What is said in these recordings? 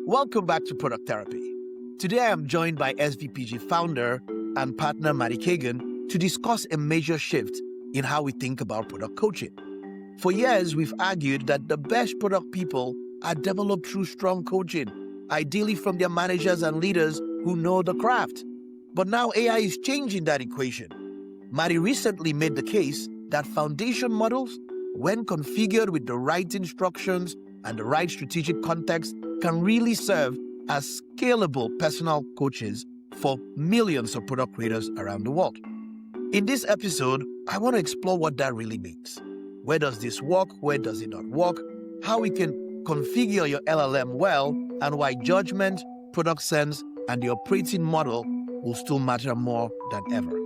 Welcome back to Product Therapy. Today I am joined by SVPG founder and partner Marty Cagan to discuss a major shift in how we think about product coaching. For years, we've argued that the best product people are developed through strong coaching, ideally from their managers and leaders who know the craft. But now AI is changing that equation. Marty recently made the case that foundation models, when configured with the right instructions and the right strategic context, can really serve as scalable personal coaches for millions of product creators around the world. In this episode, I want to explore what that really means. Where does this work? Where does it not work? How we can configure your LLM well, and why judgment, product sense, and the operating model will still matter more than ever.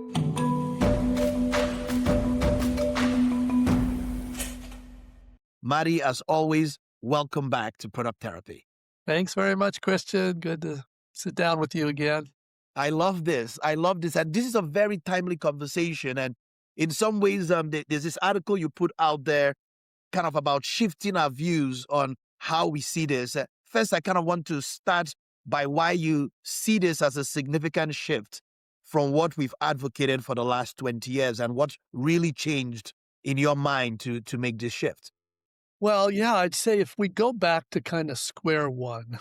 Marty, as always, welcome back to Product Therapy. Thanks very much, Christian. Good to sit down with you again. I love this. And this is a very timely conversation. And in some ways, there's this article you put out there kind of about shifting our views on how we see this. First, I kind of want to start by why you see this as a significant shift from what we've advocated for the last 20 years and what really changed in your mind to make this shift. Well, yeah, I'd say if we go back to kind of square one,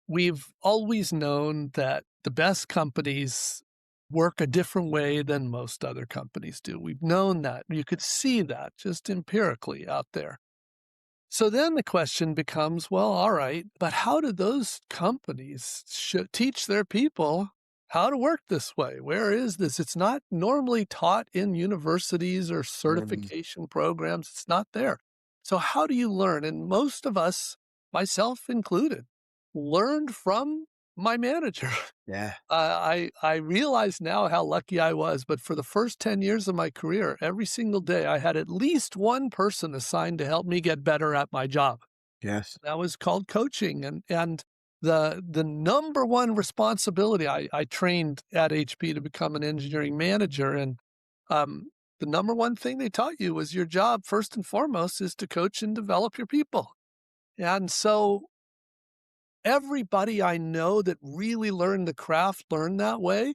we've always known that the best companies work a different way than most other companies do. We've known that. You could see that just empirically out there. So then the question becomes, well, all right, but how do those companies teach their people how to work this way? Where is this? It's not normally taught in universities or certification programs. It's not there. So how do you learn? And most of us, myself included, learned from my manager. Yeah. I realize now how lucky I was, but for the first 10 years of my career, every single day I had at least one person assigned to help me get better at my job. Yes. That was called coaching. And the number one responsibility, I trained at HP to become an engineering manager, and the number one thing they taught you was your job, first and foremost, is to coach and develop your people. And so everybody I know that really learned the craft learned that way.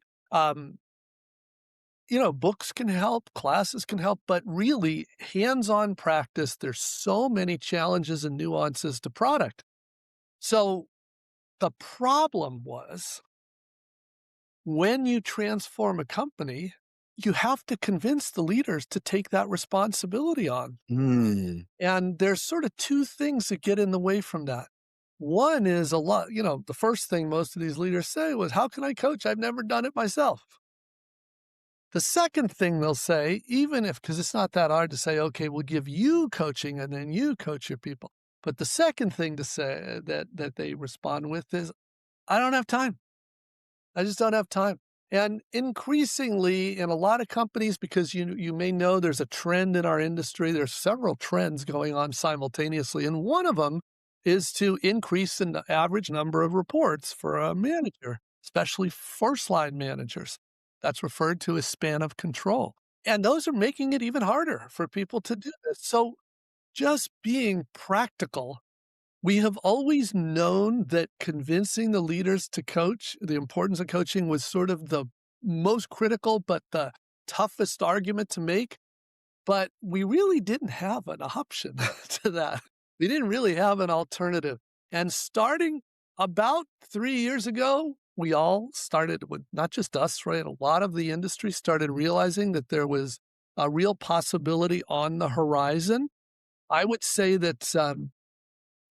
Books can help, classes can help, but really hands-on practice, there's so many challenges and nuances to product. So the problem was when you transform a company, you have to convince the leaders to take that responsibility on. And there's sort of two things that get in the way from that. One is the first thing most of these leaders say was, how can I coach? I've never done it myself. The second thing they'll say, because it's not that hard to say, okay, we'll give you coaching and then you coach your people. But the second thing to say that they respond with is, I don't have time. I just don't have time. And increasingly in a lot of companies, because you may know there's a trend in our industry, there's several trends going on simultaneously. And one of them is to increase the average number of reports for a manager, especially first-line managers. That's referred to as span of control. And those are making it even harder for people to do this. So just being practical, we have always known that convincing the leaders to coach, the importance of coaching was sort of the most critical, but the toughest argument to make. But we really didn't have an option to that. We didn't really have an alternative. And starting about 3 years ago, we all started with, not just us, right? A lot of the industry started realizing that there was a real possibility on the horizon. I would say that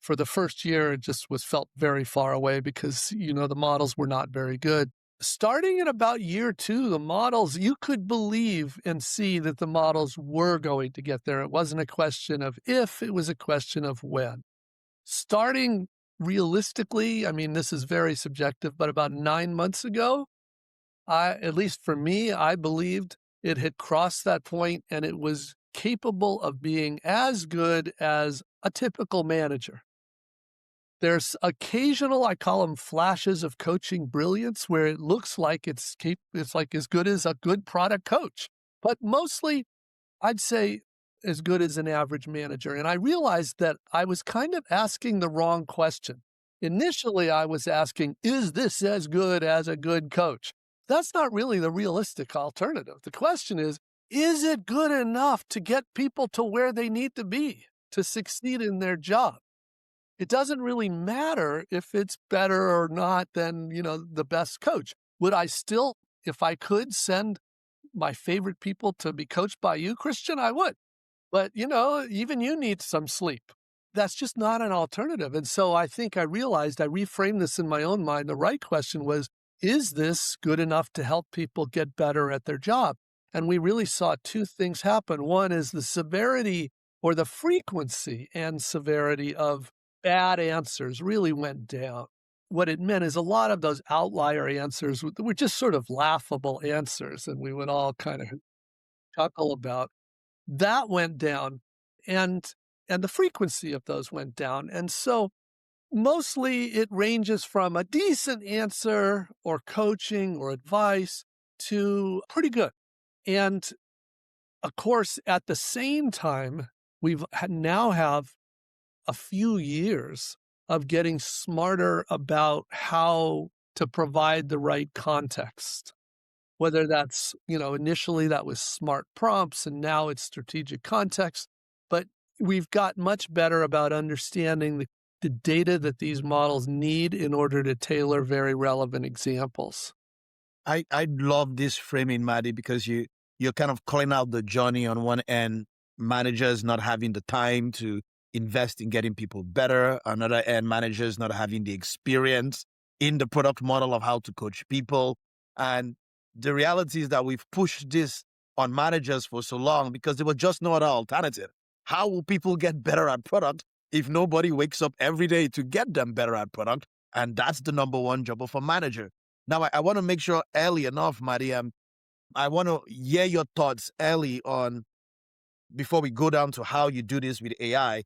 for the first year, it just felt very far away because, the models were not very good. Starting at about year 2, the models, you could believe and see that the models were going to get there. It wasn't a question of if, it was a question of when. Starting realistically, this is very subjective, but about 9 months ago, at least for me, I believed it had crossed that point and it was capable of being as good as a typical manager. There's occasional, I call them flashes of coaching brilliance, where it looks like it's like as good as a good product coach. But mostly, I'd say as good as an average manager. And I realized that I was kind of asking the wrong question. Initially, I was asking, is this as good as a good coach? That's not really the realistic alternative. The question is it good enough to get people to where they need to be to succeed in their job? It doesn't really matter if it's better or not than, the best coach. Would I still, if I could, send my favorite people to be coached by you, Christian? I would. But, even you need some sleep. That's just not an alternative. And so I think I realized I reframed this in my own mind. The right question was, is this good enough to help people get better at their job? And we really saw two things happen. One is the severity or the frequency and severity of bad answers really went down. What it meant is a lot of those outlier answers were just sort of laughable answers, and we would all kind of chuckle about. That went down, and the frequency of those went down. And so mostly it ranges from a decent answer or coaching or advice to pretty good. And of course, at the same time, we've now have a few years of getting smarter about how to provide the right context. Whether that's, initially that was smart prompts and now it's strategic context, but we've got much better about understanding the data that these models need in order to tailor very relevant examples. I love this framing, Marty, because you're kind of calling out the journey on one end, managers not having the time to invest in getting people better. Another end, managers not having the experience in the product model of how to coach people. And the reality is that we've pushed this on managers for so long because there was just no other alternative. How will people get better at product if nobody wakes up every day to get them better at product? And that's the number one job of a manager. Now, I want to make sure early enough, Marty, I want to hear your thoughts early on before we go down to how you do this with AI.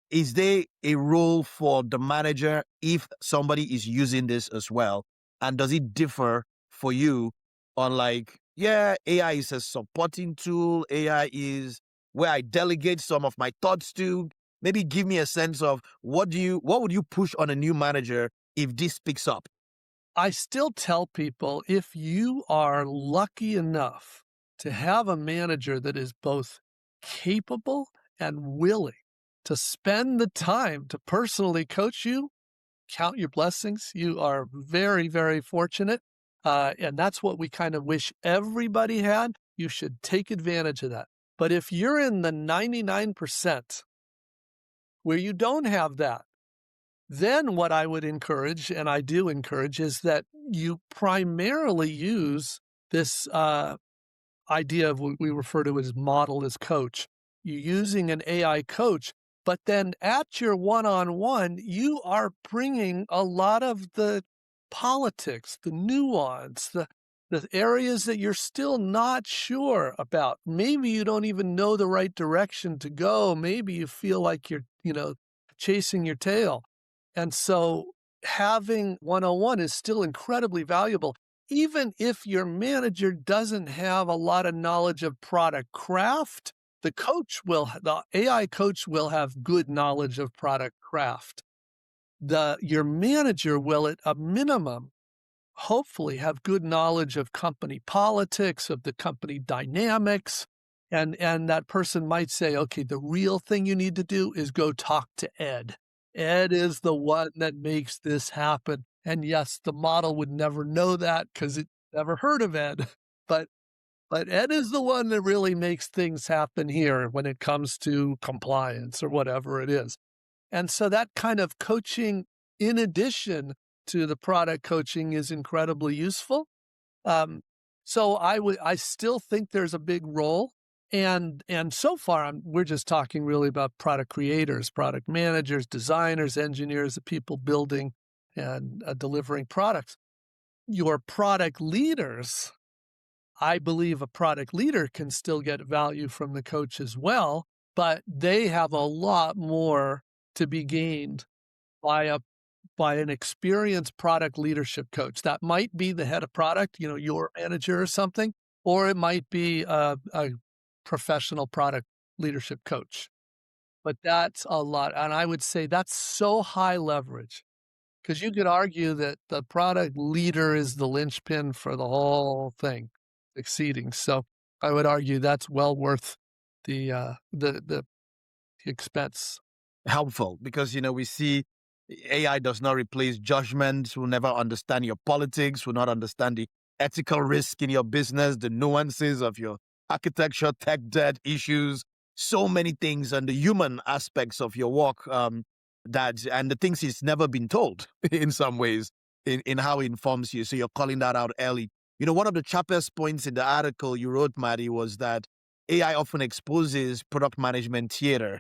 Is there a role for the manager if somebody is using this as well? And does it differ for you on AI is a supporting tool, AI is where I delegate some of my thoughts to? Maybe give me a sense of what would you push on a new manager if this picks up? I still tell people if you are lucky enough to have a manager that is both capable and willing to spend the time to personally coach you, count your blessings. You are very, very fortunate. And that's what we kind of wish everybody had. You should take advantage of that. But if you're in the 99% where you don't have that, then what I would encourage, and I do encourage, is that you primarily use this idea of what we refer to as model as coach. You're using an AI coach, but then at your one-on-one, you are bringing a lot of the politics, the nuance, the areas that you're still not sure about. Maybe you don't even know the right direction to go. Maybe you feel like you're, chasing your tail. And so having one-on-one is still incredibly valuable, even if your manager doesn't have a lot of knowledge of product craft. The AI coach will have good knowledge of product craft. Your manager will, at a minimum, hopefully have good knowledge of company politics, of the company dynamics. And that person might say, okay, the real thing you need to do is go talk to Ed. Ed is the one that makes this happen. And yes, the model would never know that because it never heard of Ed. But Ed is the one that really makes things happen here when it comes to compliance or whatever it is. And so that kind of coaching, in addition to the product coaching, is incredibly useful. So I still think there's a big role. And so far, we're just talking really about product creators, product managers, designers, engineers, the people building and delivering products. Your product leaders, I believe a product leader can still get value from the coach as well, but they have a lot more to be gained by an experienced product leadership coach. That might be the head of product, your manager or something, or it might be a professional product leadership coach. but that's a lot. And I would say that's so high leverage because you could argue that the product leader is the linchpin for the whole thing succeeding. So I would argue that's well worth the expense. Helpful because, we see AI does not replace judgment, will never understand your politics, will not understand the ethical risk in your business, the nuances of your architecture, tech debt issues, so many things, and the human aspects of your work, and the things it's never been told in some ways in how it informs you. So you're calling that out early. One of the sharpest points in the article you wrote, Marty, was that AI often exposes product management theater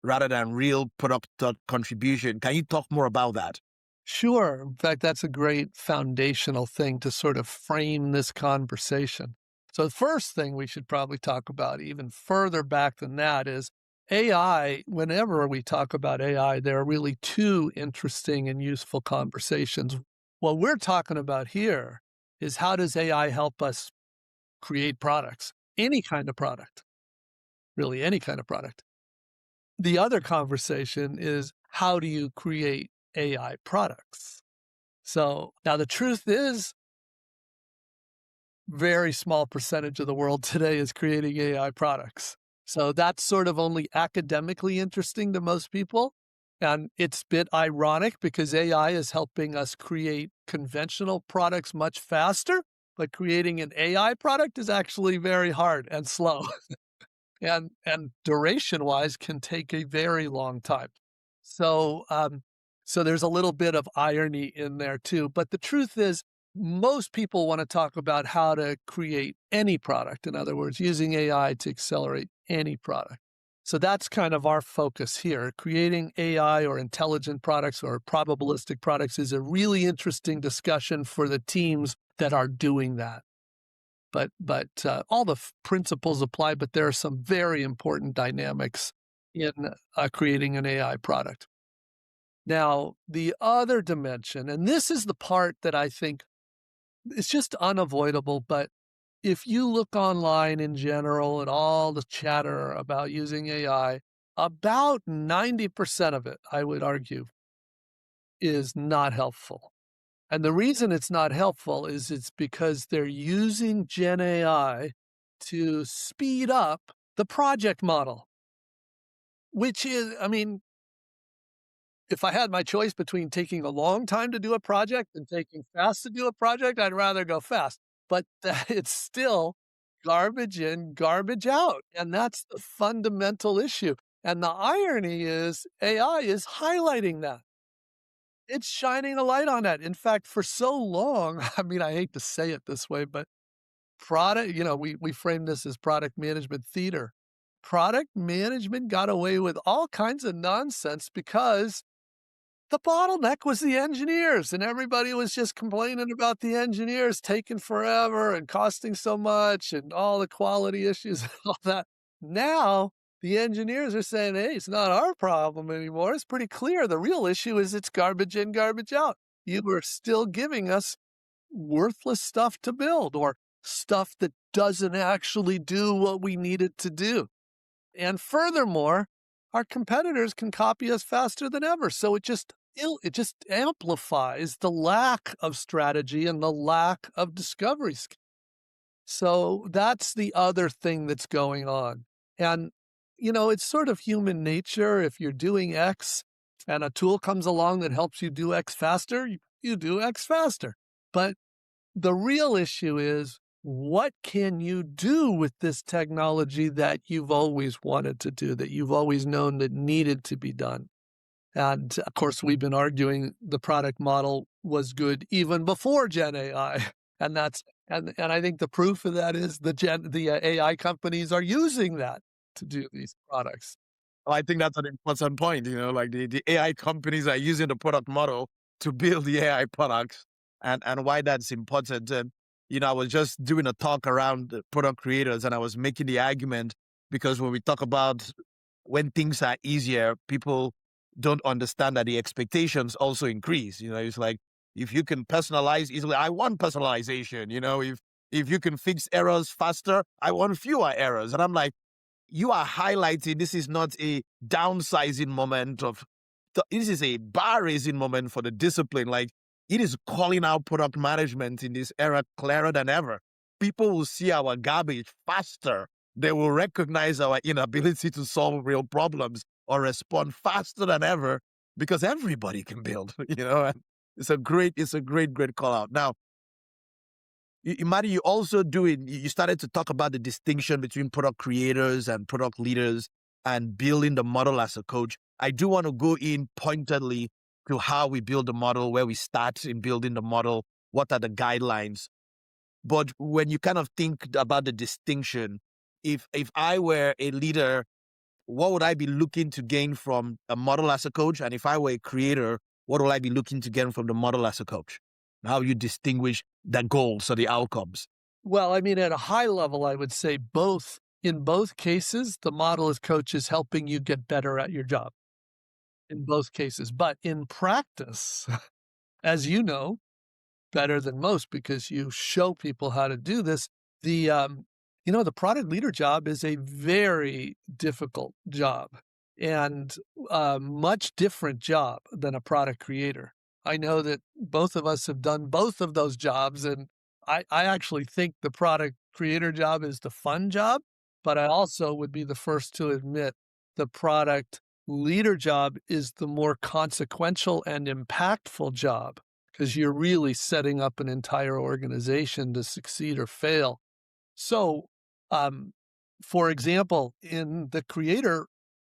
rather than real product contribution. Can you talk more about that? Sure. In fact, that's a great foundational thing to sort of frame this conversation. So the first thing we should probably talk about, even further back than that, is AI. Whenever we talk about AI, there are really two interesting and useful conversations. What we're talking about here is how does AI help us create products, any kind of product, really any kind of product. The other conversation is how do you create AI products? So now the truth is, very small percentage of the world today is creating AI products. So that's sort of only academically interesting to most people. And it's a bit ironic because AI is helping us create conventional products much faster, but creating an AI product is actually very hard and slow. And duration-wise can take a very long time. So, so there's a little bit of irony in there too. But the truth is, most people want to talk about how to create any product. In other words, using AI to accelerate any product. So that's kind of our focus here. Creating AI or intelligent products or probabilistic products is a really interesting discussion for the teams that are doing that. But all the principles apply, but there are some very important dynamics in creating an AI product. Now, the other dimension, and this is the part that I think is just unavoidable, but if you look online in general at all the chatter about using AI, about 90% of it, I would argue, is not helpful. And the reason it's not helpful is it's because they're using Gen AI to speed up the project model, which is, I mean, if I had my choice between taking a long time to do a project and taking fast to do a project, I'd rather go fast. But it's still garbage in, garbage out. And that's the fundamental issue. And the irony is AI is highlighting that. It's shining a light on that. In fact, for so long, I mean, I hate to say it this way, but we frame this as product management theater. Product management got away with all kinds of nonsense because the bottleneck was the engineers, and everybody was just complaining about the engineers taking forever and costing so much and all the quality issues and all that. Now, the engineers are saying, hey, it's not our problem anymore. It's pretty clear. The real issue is it's garbage in, garbage out. You were still giving us worthless stuff to build or stuff that doesn't actually do what we need it to do. And furthermore, our competitors can copy us faster than ever. So it just amplifies the lack of strategy and the lack of discovery. So that's the other thing that's going on. And, it's sort of human nature. If you're doing X and a tool comes along that helps you do X faster, you do X faster. But the real issue is, what can you do with this technology that you've always wanted to do, that you've always known that needed to be done? And of course, we've been arguing the product model was good even before Gen AI. And I think the proof of that is the AI companies are using that to do these products. Well, I think that's an important point. Like the AI companies are using the product model to build the AI products, and why that's important. I was just doing a talk around the product creators, and I was making the argument because when we talk about when things are easier, people don't understand that the expectations also increase. It's like if you can personalize easily, I want personalization. If you can fix errors faster, I want fewer errors. And I'm like, you are highlighting this is not a downsizing moment this is a bar raising moment for the discipline. Like, it is calling out product management in this era clearer than ever. People will see our garbage faster. They will recognize our inability to solve real problems or respond faster than ever because everybody can build, and it's a great call out. Now, Marty, you also you started to talk about the distinction between product creators and product leaders and building the model as a coach. I do want to go in pointedly to how we build the model, where we start in building the model, what are the guidelines. But when you kind of think about the distinction, if I were a leader, what would I be looking to gain from a model as a coach? And if I were a creator, what will I be looking to gain from the model as a coach? How you distinguish the goals or the outcomes? Well, I mean, at a high level, I would say both. In both cases, the model as coach is helping you get better at your job. In both cases. But in practice, as you know, better than most because you show people how to do this, the product leader job is a very difficult job and a much different job than a product creator. I know that both of us have done both of those jobs, and I actually think the product creator job is the fun job, but I also would be the first to admit the product leader job is the more consequential and impactful job because you're really setting up an entire organization to succeed or fail. So, for example, in the creator,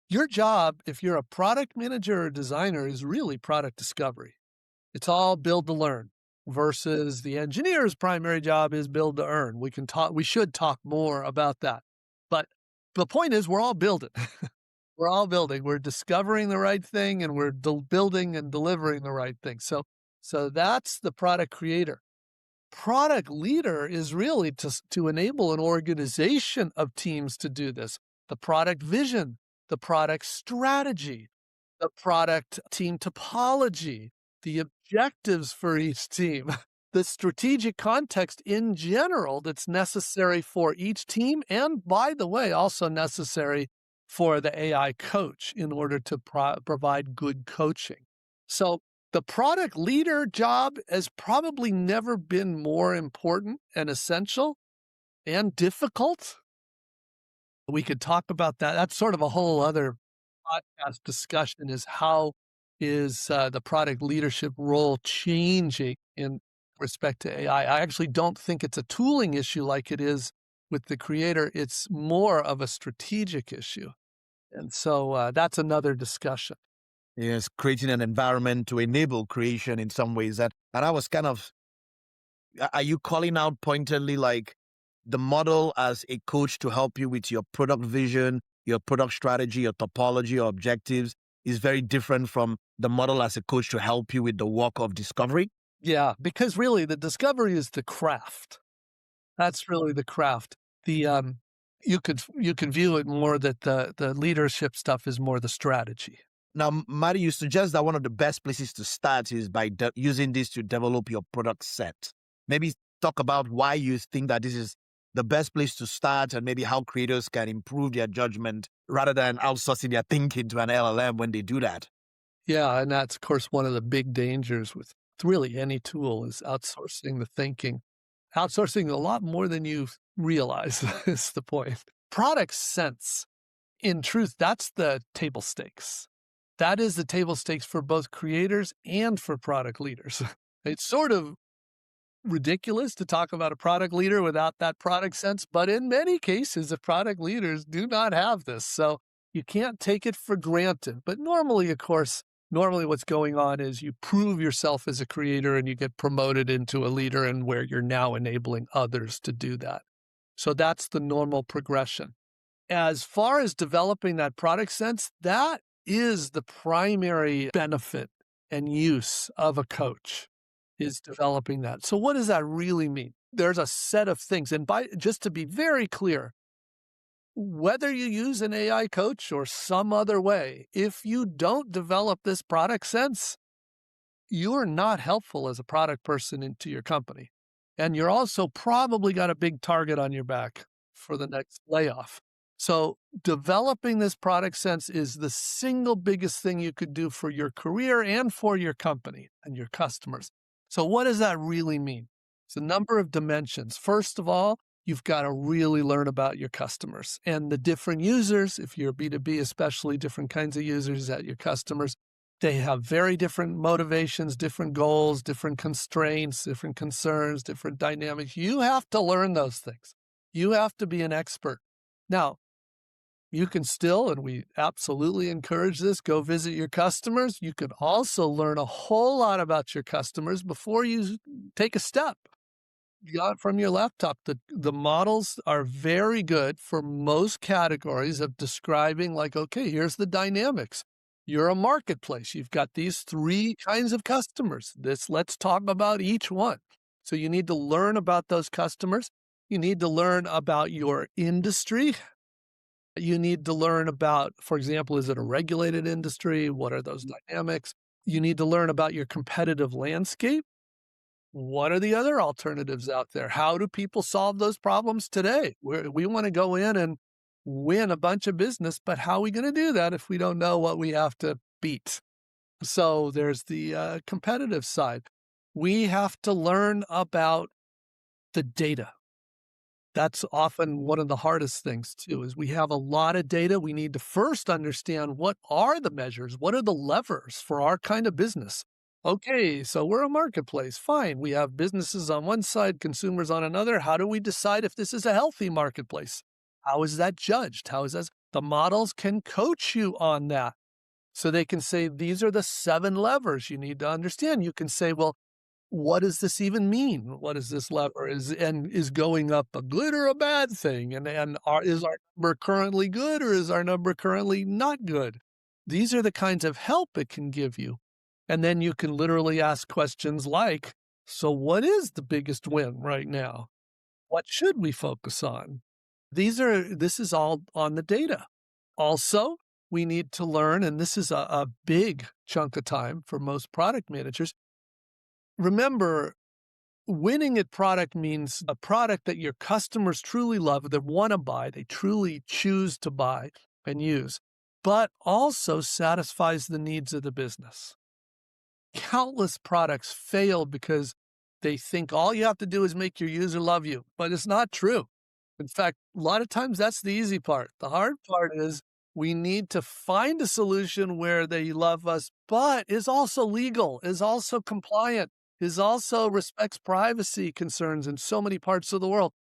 your job, if you're a product manager or designer, is really product discovery. It's all build to learn versus the engineer's primary job is build to earn. We should talk more about that. But the point is we're all building. We're all building. We're discovering the right thing and we're building and delivering the right thing. So that's the product creator. Product leader is really to enable an organization of teams to do this. The product vision, the product strategy, the product team topology, the objectives for each team, the strategic context in general that's necessary for each team, and by the way, also necessary for the AI coach in order to provide good coaching. So the product leader job has probably never been more important and essential and difficult. We could talk about that. That's sort of a whole other podcast discussion, is how is the product leadership role changing in respect to AI. I actually don't think it's a tooling issue like it is with the creator. It's more of a strategic issue. And so that's another discussion. Yes, creating an environment to enable creation in some ways. And I was kind of, are you calling out pointedly like the model as a coach to help you with your product vision, your product strategy, your topology, your objectives is very different from the model as a coach to help you with the work of discovery? Yeah, because really the discovery is the craft. That's really the craft. The you could view it more that the leadership stuff is more the strategy. Now, Marty, you suggest that one of the best places to start is by using this to develop your product set. Maybe talk about why you think that this is the best place to start and maybe how creators can improve their judgment rather than outsourcing their thinking to an LLM when they do that. Yeah, and that's, of course, one of the big dangers with really any tool is outsourcing the thinking. Outsourcing a lot more than you realize is the point. Product sense, in truth, that's the table stakes. That is the table stakes for both creators and for product leaders. It's sort of ridiculous to talk about a product leader without that product sense, but in many cases, the product leaders do not have this. So you can't take it for granted. But normally, of course, what's going on is you prove yourself as a creator and you get promoted into a leader, and where you're now enabling others to do that. So that's the normal progression. As far as developing that product sense, that is the primary benefit and use of a coach, is developing that. So what does that really mean? There's a set of things. And just to be very clear, whether you use an AI coach or some other way, if you don't develop this product sense, you're not helpful as a product person into your company. And you're also probably got a big target on your back for the next layoff. So developing this product sense is the single biggest thing you could do for your career and for your company and your customers. So what does that really mean? It's a number of dimensions. First of all, you've got to really learn about your customers and the different users. If you're B2B, especially different kinds of users at your customers, they have very different motivations, different goals, different constraints, different concerns, different dynamics. You have to learn those things. You have to be an expert. Now, you can still, and we absolutely encourage this, go visit your customers. You can also learn a whole lot about your customers before you take a step. Got from your laptop. The models are very good for most categories of describing, like, okay, here's the dynamics. You're a marketplace. You've got these 3 kinds of customers. Let's talk about each one. So you need to learn about those customers. You need to learn about your industry. You need to learn about, for example, is it a regulated industry? What are those dynamics? You need to learn about your competitive landscape. What are the other alternatives out there? How do people solve those problems today? We want to go in and win a bunch of business, but how are we going to do that if we don't know what we have to beat? So there's the competitive side. We have to learn about the data. That's often one of the hardest things too, is we have a lot of data. We need to first understand what are the measures? What are the levers for our kind of business? Okay, so we're a marketplace. Fine. We have businesses on one side, consumers on another. How do we decide if this is a healthy marketplace? How is that judged? How is that? The models can coach you on that. So they can say, these are the 7 levers you need to understand. You can say, well, what does this even mean? What is this lever? Is going up a good or a bad thing? Is our number currently good or is our number currently not good? These are the kinds of help it can give you. And then you can literally ask questions like, so what is the biggest win right now? What should we focus on? This is all on the data. Also, we need to learn, and this is a big chunk of time for most product managers. Remember, winning at product means a product that your customers truly love, that want to buy, they truly choose to buy and use, but also satisfies the needs of the business. Countless products fail because they think all you have to do is make your user love you, but it's not true. In fact, a lot of times that's the easy part. The hard part is we need to find a solution where they love us, but is also legal, is also compliant, is also respects privacy concerns in so many parts of the world.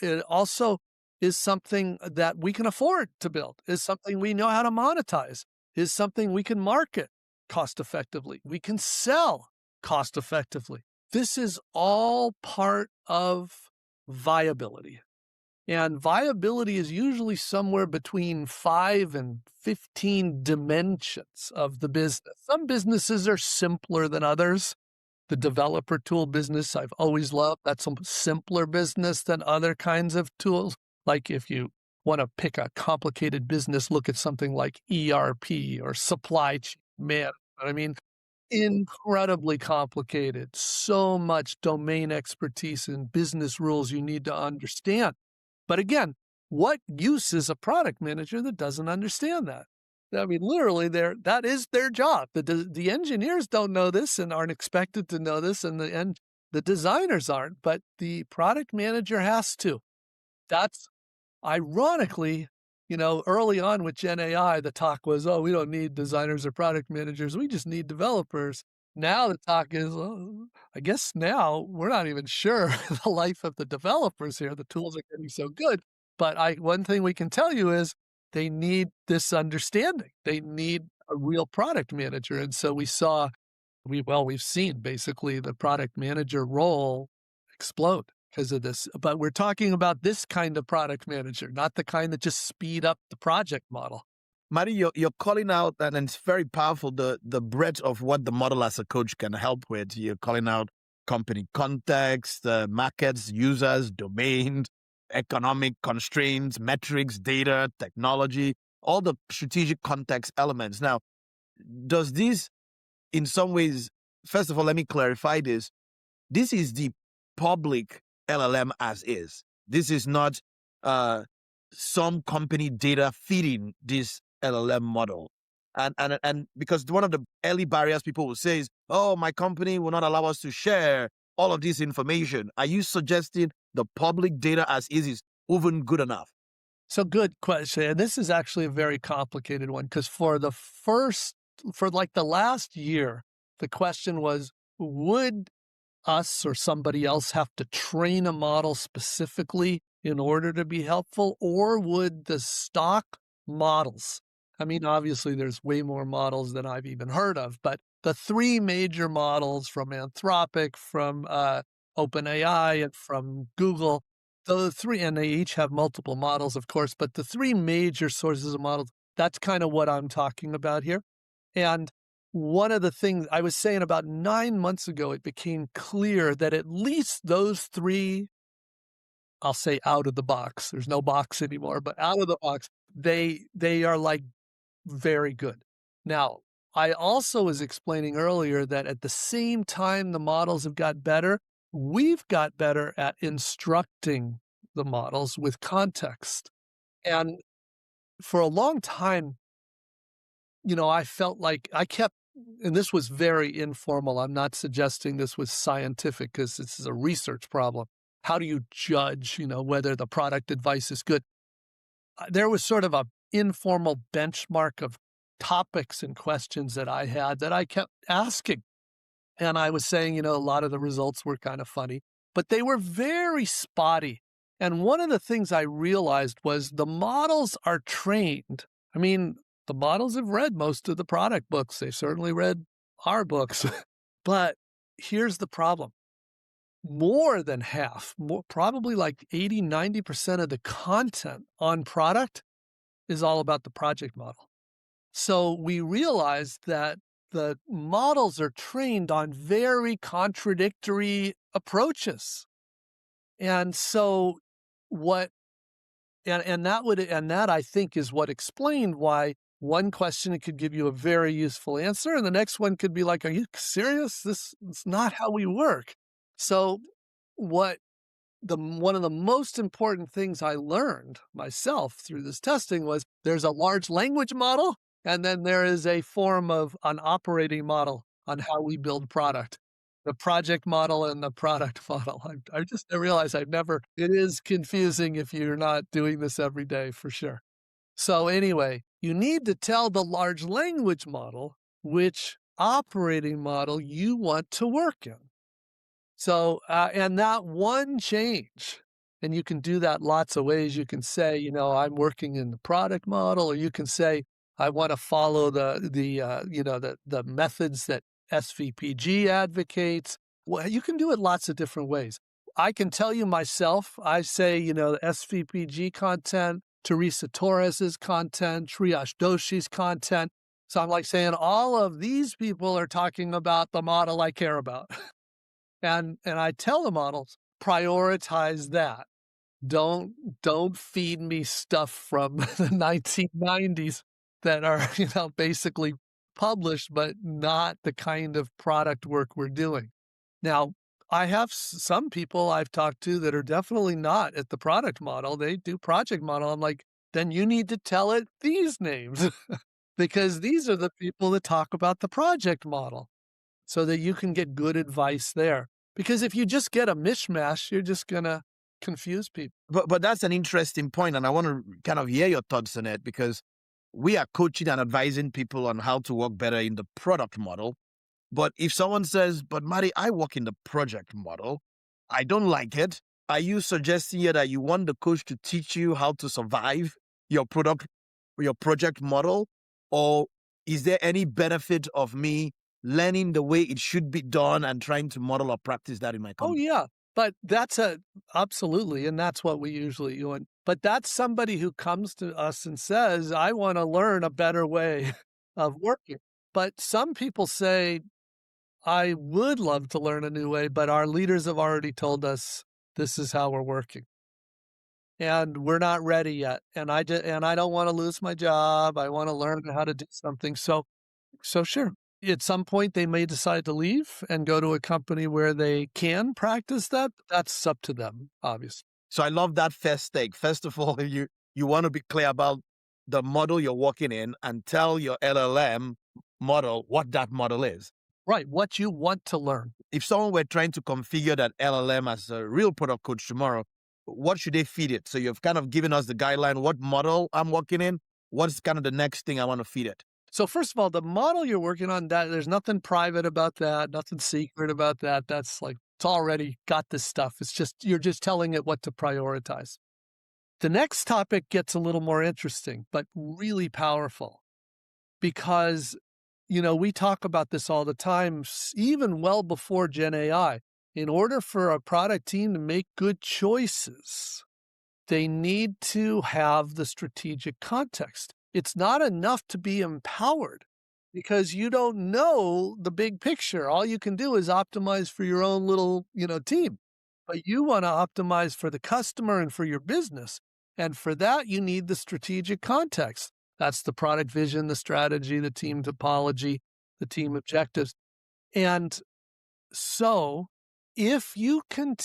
It also is something that we can afford to build, is something we know how to monetize, is something we can market cost effectively, we can sell cost effectively. This is all part of viability. And viability is usually somewhere between 5 and 15 dimensions of the business. Some businesses are simpler than others. The developer tool business I've always loved. That's a simpler business than other kinds of tools. Like if you want to pick a complicated business, look at something like ERP or supply chain management. I mean, incredibly complicated. So much domain expertise and business rules you need to understand. But again, what use is a product manager that doesn't understand that? I mean, literally, that is their job. The engineers don't know this and aren't expected to know this, and the designers aren't, but the product manager has to. That's ironically, early on with Gen AI, the talk was, oh, we don't need designers or product managers. We just need developers. Now the talk is, oh, I guess now we're not even sure the life of the developers here. The tools are getting so good. But one thing we can tell you is they need this understanding. They need a real product manager. And so we've seen basically the product manager role explode because of this. But we're talking about this kind of product manager, not the kind that just speed up the project model. Marty, you're calling out, and it's very powerful, the breadth of what the model as a coach can help with. You're calling out company context, markets, users, domains, economic constraints, metrics, data, technology, all the strategic context elements. Now, does this, in some ways, first of all, let me clarify this. This is the public LLM as is. This is not some company data feeding this LLM model. And because one of the early barriers people will say is, oh, my company will not allow us to share all of this information. Are you suggesting the public data as is even good enough? So good question. And this is actually a very complicated one because for like the last year, the question was, would us or somebody else have to train a model specifically in order to be helpful, or would the stock models? I mean, obviously, there's way more models than I've even heard of, but the three major models from Anthropic, from OpenAI, and from Google, the three, and they each have multiple models, of course, but the three major sources of models, that's kind of what I'm talking about here. And one of the things I was saying about 9 months ago, it became clear that at least those three, I'll say out of the box, there's no box anymore, but out of the box, they are like very good. Now, I also was explaining earlier that at the same time the models have got better, we've got better at instructing the models with context. And for a long time, I felt like and this was very informal. I'm not suggesting this was scientific because this is a research problem. How do you judge, whether the product advice is good? There was sort of a informal benchmark of topics and questions that I had that I kept asking. And I was saying, a lot of the results were kind of funny, but they were very spotty. And one of the things I realized was the models are trained. I mean, the models have read most of the product books. They certainly read our books. But here's the problem. More than half, probably like 80, 90% of the content on product is all about the project model. So we realized that the models are trained on very contradictory approaches. And so that I think is what explained why one question could give you a very useful answer, and the next one could be like, are you serious? This is not how we work. So one of the most important things I learned myself through this testing was there's a large language model, and then there is a form of an operating model on how we build product. The project model and the product model. I realize it is confusing if you're not doing this every day, for sure. So anyway, you need to tell the large language model which operating model you want to work in. So, and that one change, and you can do that lots of ways. You can say, I'm working in the product model, or you can say, I want to follow the methods that SVPG advocates. Well, you can do it lots of different ways. I can tell you myself, I say, the SVPG content, Teresa Torres's content, Triash Doshi's content. So I'm like saying all of these people are talking about the model I care about. And I tell the models, prioritize that. Don't feed me stuff from the 1990s that are, basically published, but not the kind of product work we're doing. Now, I have some people I've talked to that are definitely not at the product model. They do project model. I'm like, then you need to tell it these names because these are the people that talk about the project model so that you can get good advice there. Because if you just get a mishmash, you're just going to confuse people. But that's an interesting point, and I want to kind of hear your thoughts on it, because we are coaching and advising people on how to work better in the product model. But if someone says, but Marty, I work in the project model, I don't like it. Are you suggesting here that you want the coach to teach you how to survive your project model? Or is there any benefit of me learning the way it should be done and trying to model or practice that in my company? Oh, yeah. But that's absolutely. And that's what we usually do. But that's somebody who comes to us and says, I want to learn a better way of working. But some people say, I would love to learn a new way, but our leaders have already told us this is how we're working. And we're not ready yet. And I don't want to lose my job. I want to learn how to do something. So sure. At some point, they may decide to leave and go to a company where they can practice that. That's up to them, obviously. So I love that first take. First of all, you want to be clear about the model you're working in and tell your LLM model what that model is. Right, what you want to learn. If someone were trying to configure that LLM as a real product coach tomorrow, what should they feed it? So you've kind of given us the guideline, what model I'm working in, what's kind of the next thing I want to feed it? So first of all, the model you're working on, that there's nothing private about that, nothing secret about that. That's like, it's already got this stuff. It's just, you're just telling it what to prioritize. The next topic gets a little more interesting, but really powerful because, we talk about this all the time, even well before Gen AI. In order for a product team to make good choices, they need to have the strategic context. It's not enough to be empowered because you don't know the big picture. All you can do is optimize for your own little, team. But you want to optimize for the customer and for your business. And for that, you need the strategic context. That's the product vision, the strategy, the team topology, the team objectives. And so if you can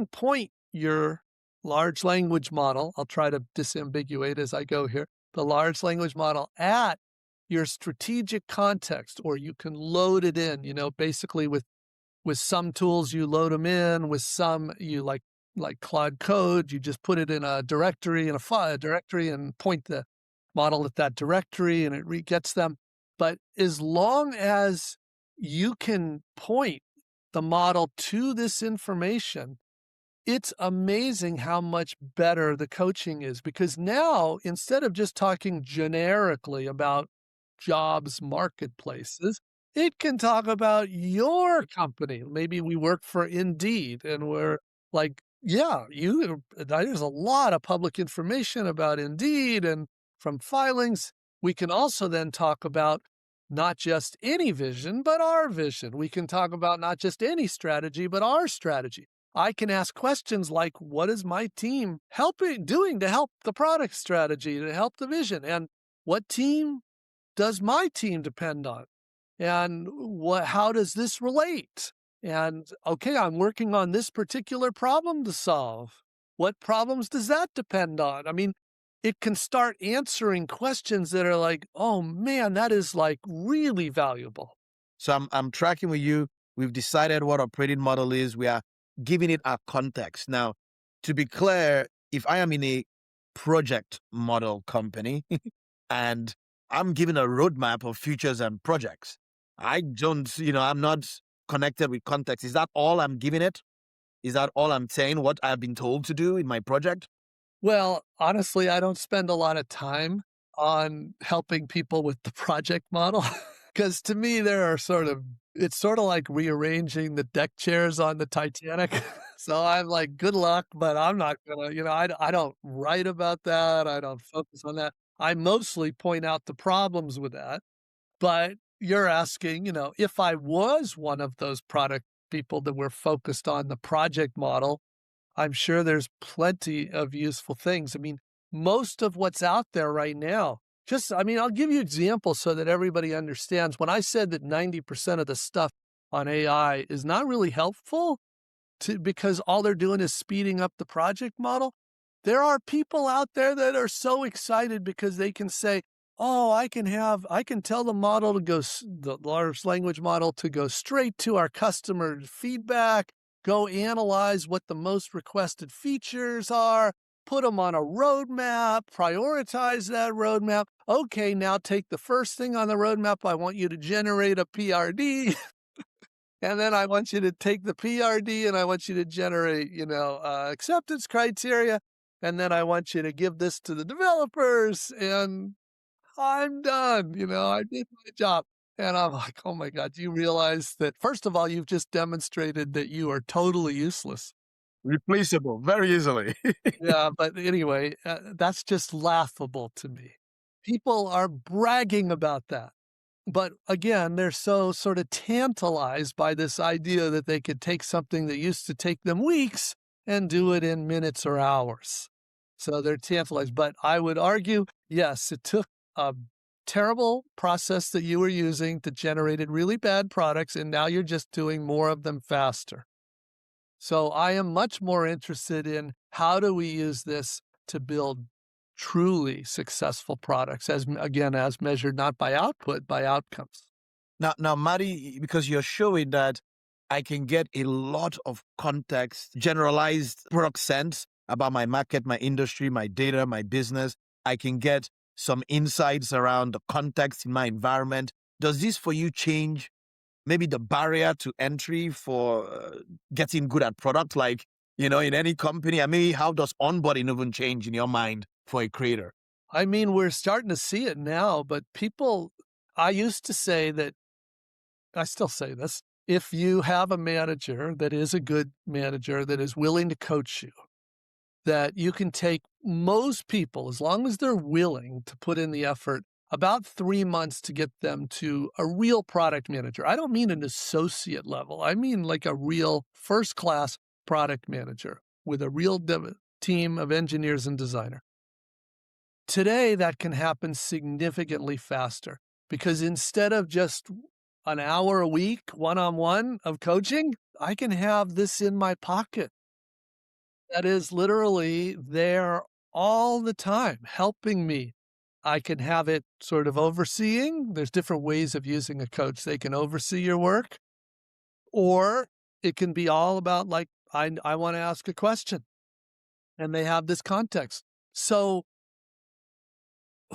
point your large language model, I'll try to disambiguate as I go here, the large language model at your strategic context, or you can load it in, basically with some tools you load them in, with some you like Claude Code, you just put it in a directory and a file directory and point the model at that directory and it gets them. But as long as you can point the model to this information, it's amazing how much better the coaching is, because now instead of just talking generically about jobs marketplaces, it can talk about your company. Maybe we work for Indeed and we're like, yeah, there's a lot of public information about Indeed and from filings. We can also then talk about not just any vision, but our vision. We can talk about not just any strategy, but our strategy. I can ask questions like, what is my team doing to help the product strategy, to help the vision? And what team does my team depend on? And how does this relate? And okay, I'm working on this particular problem to solve. What problems does that depend on? I mean, it can start answering questions that are like, oh man, that is like really valuable. So I'm tracking with you. We've decided what operating model is. We are giving it a context. Now, to be clear, if I am in a project model company and I'm given a roadmap of features and projects, I don't, I'm not connected with context. Is that all I'm giving it? Is that all I'm saying, what I've been told to do in my project? Well, honestly, I don't spend a lot of time on helping people with the project model because to me, it's sort of like rearranging the deck chairs on the Titanic. So I'm like, good luck, but I'm not gonna, I don't write about that. I don't focus on that. I mostly point out the problems with that. But you're asking, if I was one of those product people that were focused on the project model, I'm sure there's plenty of useful things. I mean, most of what's out there right now, I'll give you examples so that everybody understands. When I said that 90% of the stuff on AI is not really helpful because all they're doing is speeding up the project model, there are people out there that are so excited because they can say, oh, I can tell the large language model to go straight to our customer feedback, go analyze what the most requested features are, put them on a roadmap, prioritize that roadmap. Okay, now take the first thing on the roadmap. I want you to generate a PRD. And then I want you to take the PRD and I want you to generate, acceptance criteria. And then I want you to give this to the developers and I'm done. I did my job. And I'm like, oh my God, do you realize that, first of all, you've just demonstrated that you are totally useless. Replaceable very easily. Yeah, but anyway, that's just laughable to me. People are bragging about that. But again, they're so sort of tantalized by this idea that they could take something that used to take them weeks and do it in minutes or hours. So they're tantalized. But I would argue, yes, it took a terrible process that you were using that generated really bad products, and now you're just doing more of them faster. So I am much more interested in how do we use this to build truly successful products, as measured not by output, by outcomes. Now, Marty, because you're showing that I can get a lot of context, generalized product sense about my market, my industry, my data, my business. I can get some insights around the context in my environment. Does this for you change maybe the barrier to entry for getting good at product? Like, in any company, I mean, how does onboarding even change in your mind for a creator? I mean, we're starting to see it now, but I used to say that, I still say this, if you have a manager that is a good manager that is willing to coach you, that you can take most people, as long as they're willing to put in the effort, about 3 months to get them to a real product manager. I don't mean an associate level. I mean like a real first-class product manager with a real team of engineers and designers. Today, that can happen significantly faster because instead of just an hour a week, one-on-one of coaching, I can have this in my pocket. That is literally there all the time, helping me. I can have it sort of overseeing. There's different ways of using a coach. They can oversee your work, or it can be all about like, I want to ask a question, and they have this context. So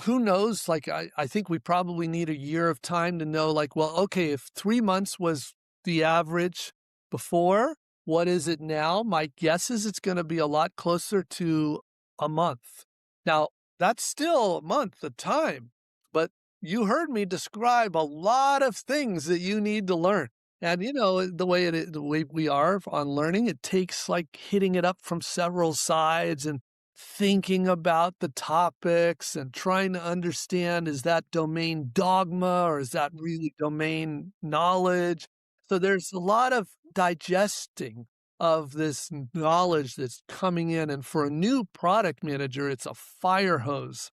who knows? Like, I think we probably need a year of time to know, like, well, okay, if 3 months was the average before, what is it now? My guess is it's going to be a lot closer to a month. Now, that's still a month of time, but you heard me describe a lot of things that you need to learn. And the way we are on learning, it takes like hitting it up from several sides and thinking about the topics and trying to understand, is that domain dogma or is that really domain knowledge? So there's a lot of digesting of this knowledge that's coming in. And for a new product manager, it's a fire hose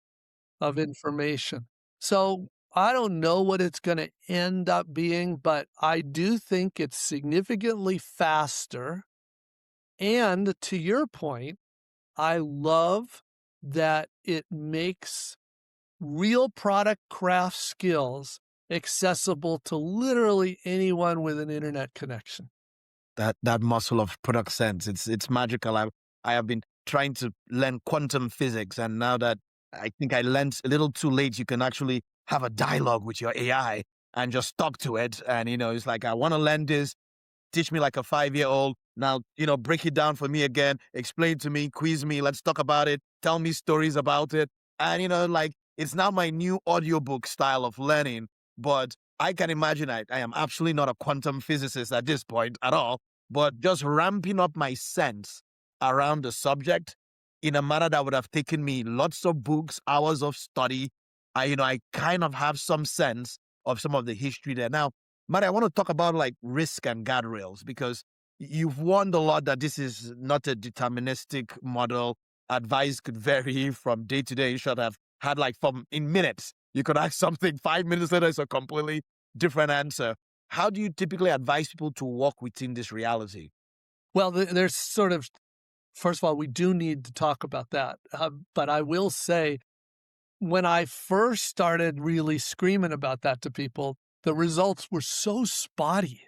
of information. So I don't know what it's going to end up being, but I do think it's significantly faster. And to your point, I love that it makes real product craft skills accessible to literally anyone with an internet connection. That muscle of product sense, it's magical. I have been trying to learn quantum physics, and now that I think I learned a little too late, you can actually have a dialogue with your AI and just talk to it. And it's like, I want to learn this. Teach me like a 5-year-old. Now, break it down for me again, explain to me, quiz me, let's talk about it, tell me stories about it. And, like, it's now my new audiobook style of learning. But I can imagine I am absolutely not a quantum physicist at this point at all, but just ramping up my sense around the subject in a manner that would have taken me lots of books, hours of study. I kind of have some sense of some of the history there. Now, Marty, I want to talk about like risk and guardrails, because you've warned a lot that this is not a deterministic model. Advice could vary from day to day. You should have had like in minutes. You could ask something 5 minutes later, it's a completely different answer. How do you typically advise people to walk within this reality? Well, there's sort of, first of all, we do need to talk about that. But I will say, when I first started really screaming about that to people, the results were so spotty.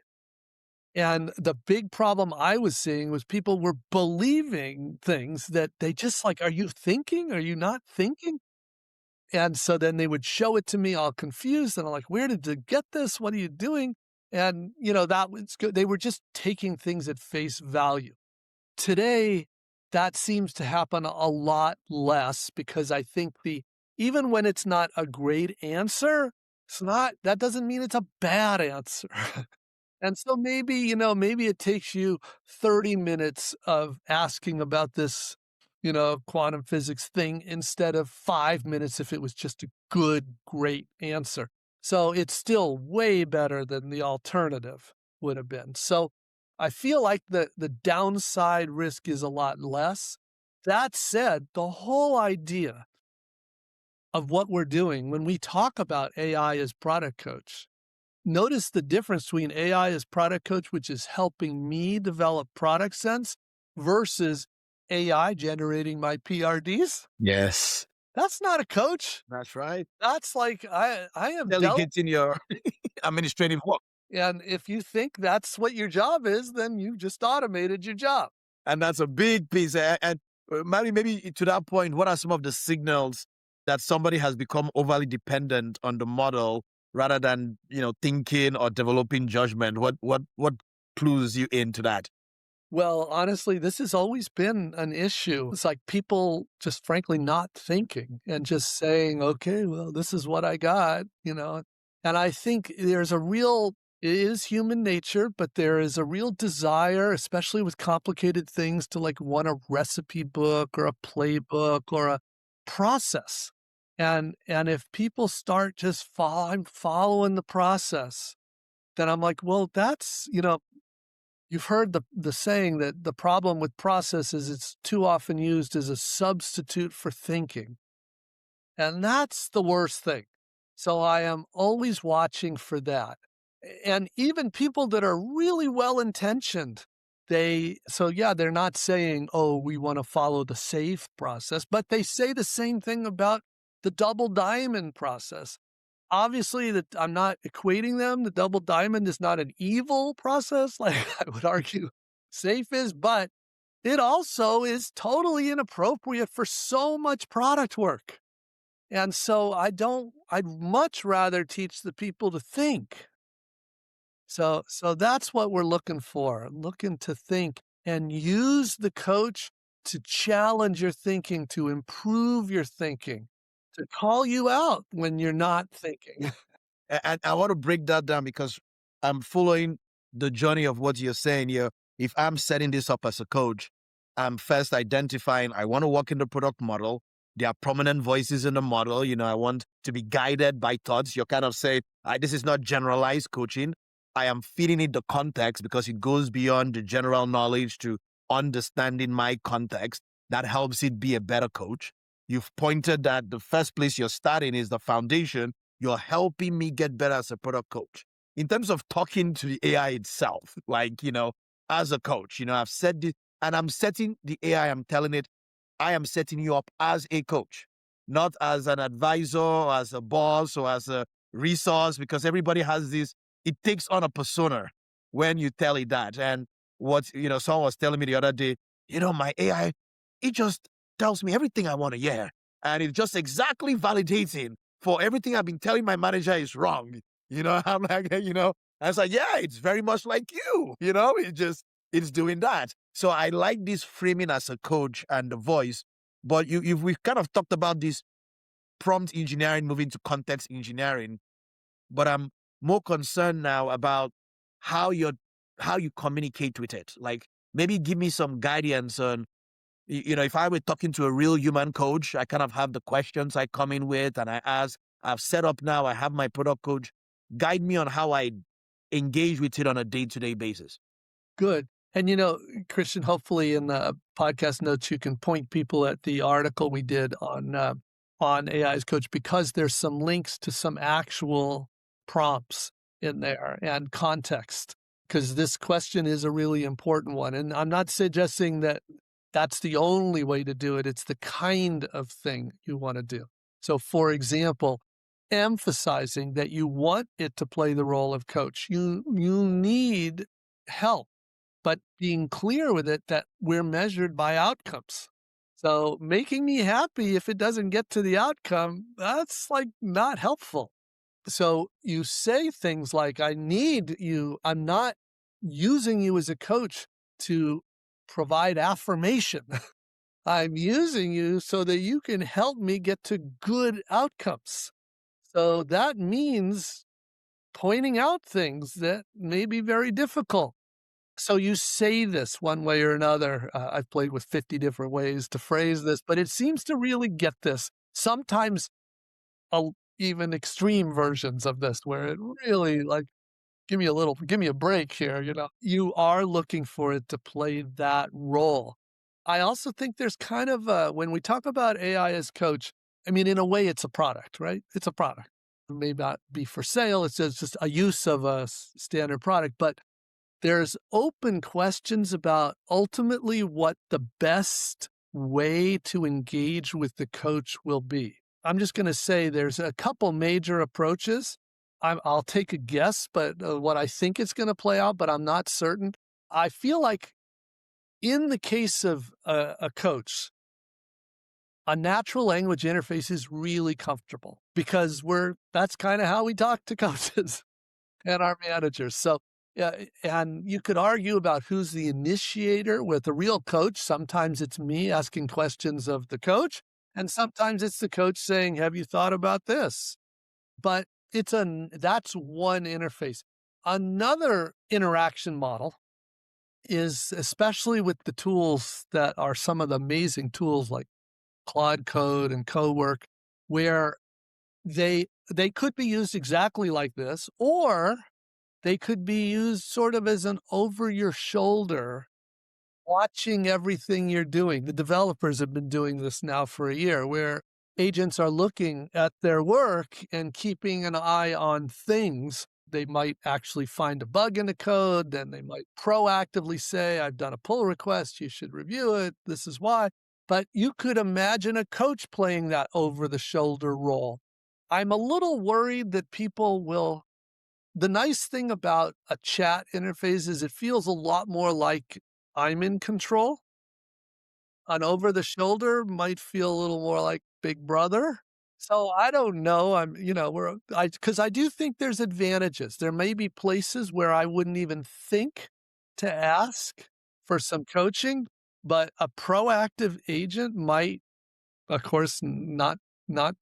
And the big problem I was seeing was people were believing things that they just like, are you thinking? Are you not thinking? And so then they would show it to me all confused. And I'm like, where did you get this? What are you doing? And, that was good. They were just taking things at face value. Today, that seems to happen a lot less, because I think even when it's not a great answer, that doesn't mean it's a bad answer. And so maybe it takes you 30 minutes of asking about this, quantum physics thing instead of 5 minutes if it was just a good, great answer. So it's still way better than the alternative would have been. So I feel like the downside risk is a lot less. That said, the whole idea of what we're doing when we talk about AI as product coach, notice the difference between AI as product coach, which is helping me develop product sense, versus AI generating my PRDs. Yes, That's not a coach. that's right. That's like I am Delegating your administrative work. and if you think that's what your job is, then you just automated your job. And that's a big piece. And Mary, maybe to that point, what are some of the signals that somebody has become overly dependent on the model rather than, thinking or developing judgment? What clues you into that? Well, honestly, this has always been an issue. It's like people just frankly not thinking and just saying, okay, well, this is what I got. And I think it is human nature, but there is a real desire, especially with complicated things, to like want a recipe book or a playbook or a process. And if people start just I'm following the process, then I'm like, well, you've heard the saying that the problem with process is it's too often used as a substitute for thinking. And that's the worst thing. So I am always watching for that. And even people that are really well-intentioned, they're not saying, oh, we want to follow the safe process, but they say the same thing about the double diamond process. Obviously, that I'm not equating them. The double diamond is not an evil process, like I would argue safe is, but it also is totally inappropriate for so much product work. And so I'd much rather teach the people to think. So that's what we're looking to think and use the coach to challenge your thinking, to improve your thinking, to call you out when you're not thinking. And I want to break that down because I'm following the journey of what you're saying here. If I'm setting this up as a coach, I'm first identifying I want to work in the product model. There are prominent voices in the model. I want to be guided by thoughts. You're kind of saying, this is not generalized coaching. I am feeding it the context because it goes beyond the general knowledge to understanding my context. That helps it be a better coach. You've pointed that the first place you're starting is the foundation. You're helping me get better as a product coach. In terms of talking to the AI itself, as a coach, I've said this and I'm setting the AI, I'm telling it, I am setting you up as a coach, not as an advisor, or as a boss, or as a resource, because everybody has this, it takes on a persona when you tell it that. And someone was telling me the other day, my AI, it just tells me everything I want to hear. And it's just exactly validating for everything I've been telling my manager is wrong. I'm like, I was like, yeah, it's very much like you, it's doing that. So I like this framing as a coach and the voice, but we've kind of talked about this prompt engineering moving to context engineering, but I'm more concerned now about how you communicate with it. Like maybe give me some guidance on, if I were talking to a real human coach, I kind of have the questions I come in with and I ask, I've set up now, I have my product coach guide me on how I engage with it on a day-to-day basis. Good. And Christian, hopefully in the podcast notes, you can point people at the article we did on AI as Coach, because there's some links to some actual prompts in there and context, because this question is a really important one. And I'm not suggesting that that's the only way to do it. It's the kind of thing you want to do. So, for example, emphasizing that you want it to play the role of coach. You need help, but being clear with it that we're measured by outcomes. So making me happy if it doesn't get to the outcome, that's like not helpful. So you say things like, I need you. I'm not using you as a coach to provide affirmation. I'm using you so that you can help me get to good outcomes. So that means pointing out things that may be very difficult. So you say this one way or another. I've played with 50 different ways to phrase this, but it seems to really get this. Sometimes even extreme versions of this where it really like, give me a break here. You are looking for it to play that role. I also think there's kind of when we talk about AI as coach, I mean, in a way it's a product, right? It's a product. It may not be for sale. It's just a use of a standard product, but there's open questions about ultimately what the best way to engage with the coach will be. I'm just going to say there's a couple major approaches. I'll take a guess, but what I think is going to play out, but I'm not certain. I feel like in the case of a coach, a natural language interface is really comfortable because that's kind of how we talk to coaches and our managers. So, yeah, and you could argue about who's the initiator with a real coach. Sometimes it's me asking questions of the coach, and sometimes it's the coach saying, "Have you thought about this?" But that's one interface. Another interaction model is, especially with the tools that are some of the amazing tools like Claude Code and Cowork, where they could be used exactly like this, or they could be used sort of as an over your shoulder, watching everything you're doing. The developers have been doing this now for a year, where agents are looking at their work and keeping an eye on things. They might actually find a bug in the code, then they might proactively say, "I've done a pull request, you should review it, this is why." But you could imagine a coach playing that over the shoulder role. I'm a little worried that people will. The nice thing about a chat interface is it feels a lot more like I'm in control. An over the shoulder might feel a little more like Big Brother. So I don't know. Because I do think there's advantages. There may be places where I wouldn't even think to ask for some coaching, but a proactive agent might, of course, not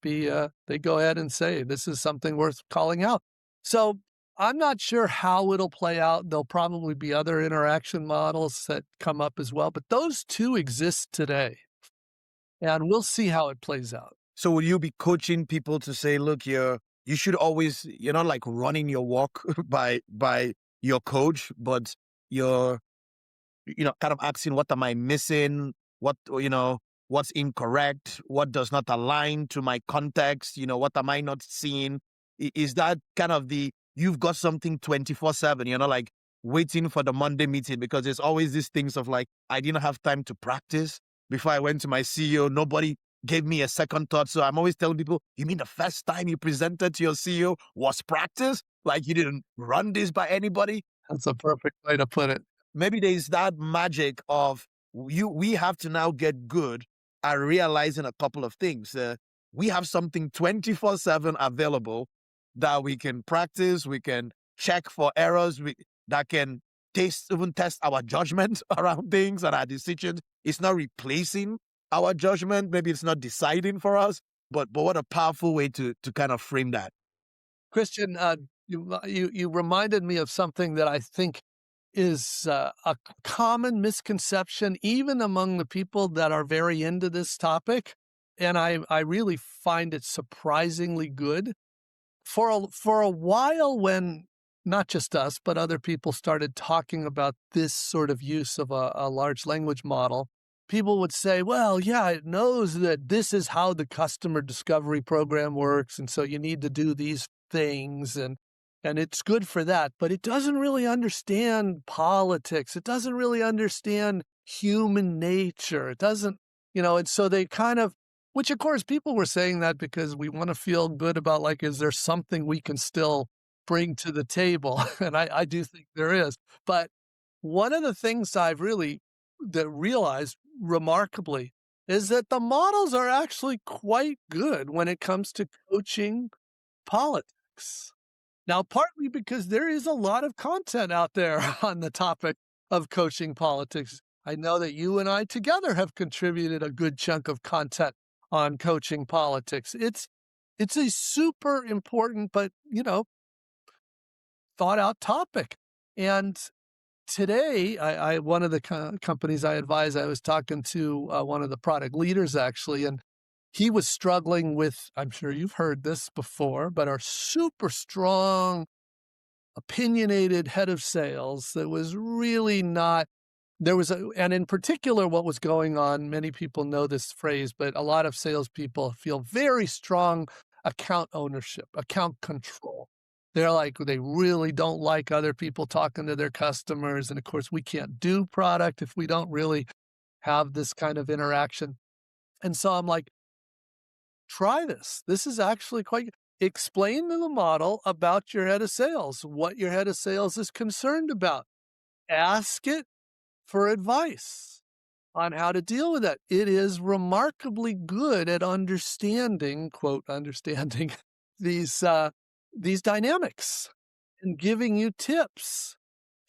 be, they go ahead and say, "This is something worth calling out." So I'm not sure how it'll play out. There'll probably be other interaction models that come up as well, but those two exist today, and we'll see how it plays out. So will you be coaching people to say, look, you should always, you're not like running your walk by your coach, but you're, kind of asking, what am I missing? What's incorrect? What does not align to my context? What am I not seeing? Is that kind of you've got something 24/7, like waiting for the Monday meeting, because there's always these things of like, I didn't have time to practice before I went to my CEO. Nobody gave me a second thought. So I'm always telling people, you mean the first time you presented to your CEO was practice? Like you didn't run this by anybody? That's a perfect way to put it. Maybe there's that magic of we have to now get good at realizing a couple of things. We have something 24/7 available that we can practice, we can check for errors, that can even test our judgment around things and our decisions. It's not replacing our judgment. Maybe it's not deciding for us, but what a powerful way to kind of frame that. Christian, you reminded me of something that I think is a common misconception, even among the people that are very into this topic. And I really find it surprisingly good. For a while, when not just us, but other people started talking about this sort of use of a large language model, people would say, "Well, yeah, it knows that this is how the customer discovery program works, and so you need to do these things, and it's good for that, but it doesn't really understand politics. It doesn't really understand human nature. It doesn't, and so they kind of, which of course people were saying that because we want to feel good about, like, is there something we can still bring to the table?" And I do think there is. But one of the things I've really realized remarkably is that the models are actually quite good when it comes to coaching politics. Now, partly because there is a lot of content out there on the topic of coaching politics. I know that you and I together have contributed a good chunk of content on coaching politics. It's a super important, but, thought out topic. And today, one of the companies I advise, I was talking to one of the product leaders actually, and he was struggling with, I'm sure you've heard this before, but our super strong, opinionated head of sales that was really not, and in particular, what was going on, many people know this phrase, but a lot of salespeople feel very strong account ownership, account control. They're like, they really don't like other people talking to their customers. And of course, we can't do product if we don't really have this kind of interaction. And so I'm like, try this. This is actually quite, explain to the model about your head of sales, what your head of sales is concerned about. Ask it for advice on how to deal with that. It is remarkably good at understanding, quote, understanding these dynamics and giving you tips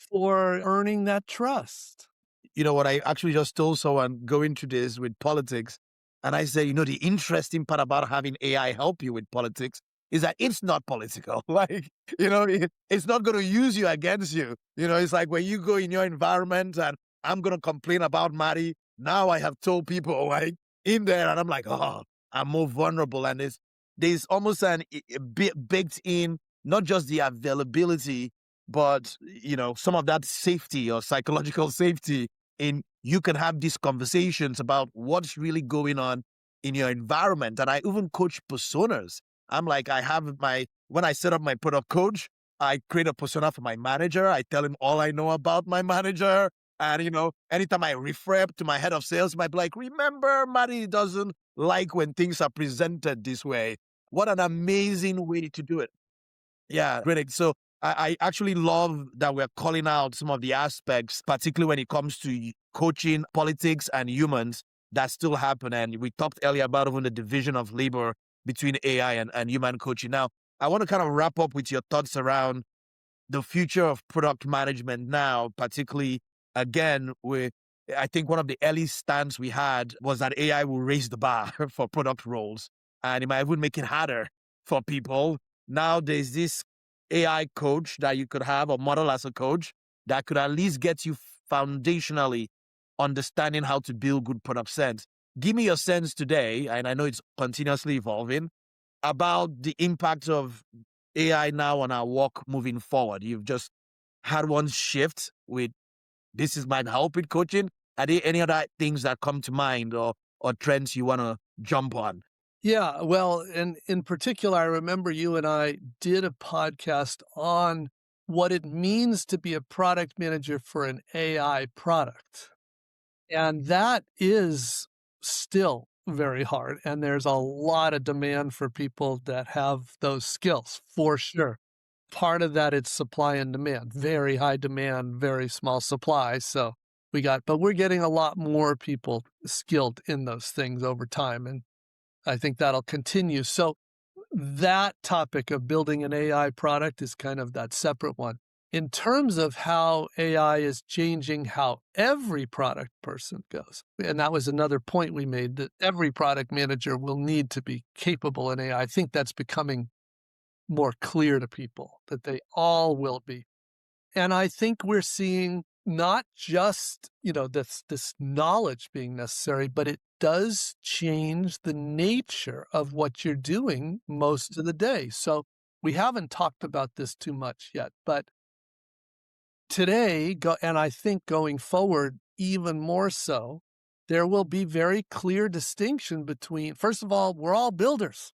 for earning that trust. You know what? I actually just told someone going to this with politics, and I said, the interesting part about having AI help you with politics is that it's not political. Like, it's not going to use you against you. It's like when you go in your environment and I'm going to complain about Marty. Now I have told people like in there, and I'm like, oh, I'm more vulnerable. And there's almost an baked in, not just the availability, but, some of that safety or psychological safety in you can have these conversations about what's really going on in your environment. And I even coach personas. I'm like, when I set up my product coach, I create a persona for my manager. I tell him all I know about my manager. And, anytime I refer to my head of sales, might be like, remember, Marty doesn't like when things are presented this way. What an amazing way to do it. Yeah, great. So I actually love that we're calling out some of the aspects, particularly when it comes to coaching, politics, and humans that still happen. And we talked earlier about even the division of labor between AI and human coaching. Now, I want to kind of wrap up with your thoughts around the future of product management now, particularly, again, I think one of the early stands we had was that AI will raise the bar for product roles, and it might even make it harder for people. Now there's this AI coach that you could have, or model as a coach, that could at least get you foundationally understanding how to build good product sense. Give me your sense today, and I know it's continuously evolving, about the impact of AI now on our work moving forward. You've just had one shift with this is my help with coaching. Are there any other things that come to mind or trends you want to jump on? Yeah, well, and in particular, I remember you and I did a podcast on what it means to be a product manager for an AI product. And that is still very hard. And there's a lot of demand for people that have those skills, for sure. Part of that is supply and demand, very high demand, very small supply. So but we're getting a lot more people skilled in those things over time. And I think that'll continue. So that topic of building an AI product is kind of that separate one. In terms of how AI is changing how every product person goes, and that was another point we made, that every product manager will need to be capable in AI. I think that's becoming more clear to people, that they all will be. And I think we're seeing not just, this knowledge being necessary, but it does change the nature of what you're doing most of the day. So we haven't talked about this too much yet, but today, and I think going forward even more so, there will be very clear distinction between, first of all, we're all builders.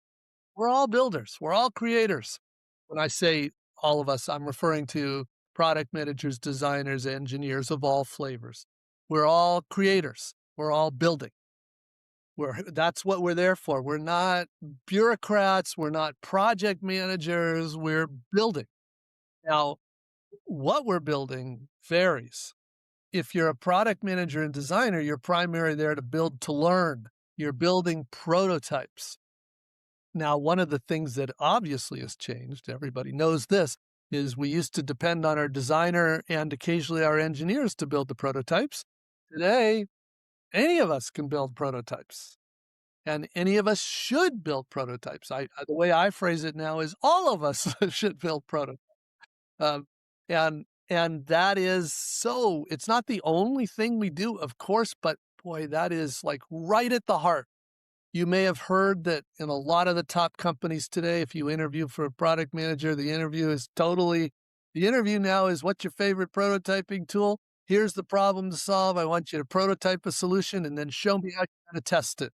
We're all builders. We're all creators. When I say all of us, I'm referring to product managers, designers, engineers of all flavors. We're all creators. We're all building. That's what we're there for. We're not bureaucrats. We're not project managers. We're building. Now, what we're building varies. If you're a product manager and designer, you're primarily there to build to learn. You're building prototypes. Now, one of the things that obviously has changed, everybody knows this, is we used to depend on our designer and occasionally our engineers to build the prototypes. Today, any of us can build prototypes, and any of us should build prototypes. The way I phrase it now is all of us should build prototypes. And that is so, it's not the only thing we do, of course, but boy, that is like right at the heart. You may have heard that in a lot of the top companies today, if you interview for a product manager, the interview now is, what's your favorite prototyping tool? Here's the problem to solve. I want you to prototype a solution and then show me how you're going to test it.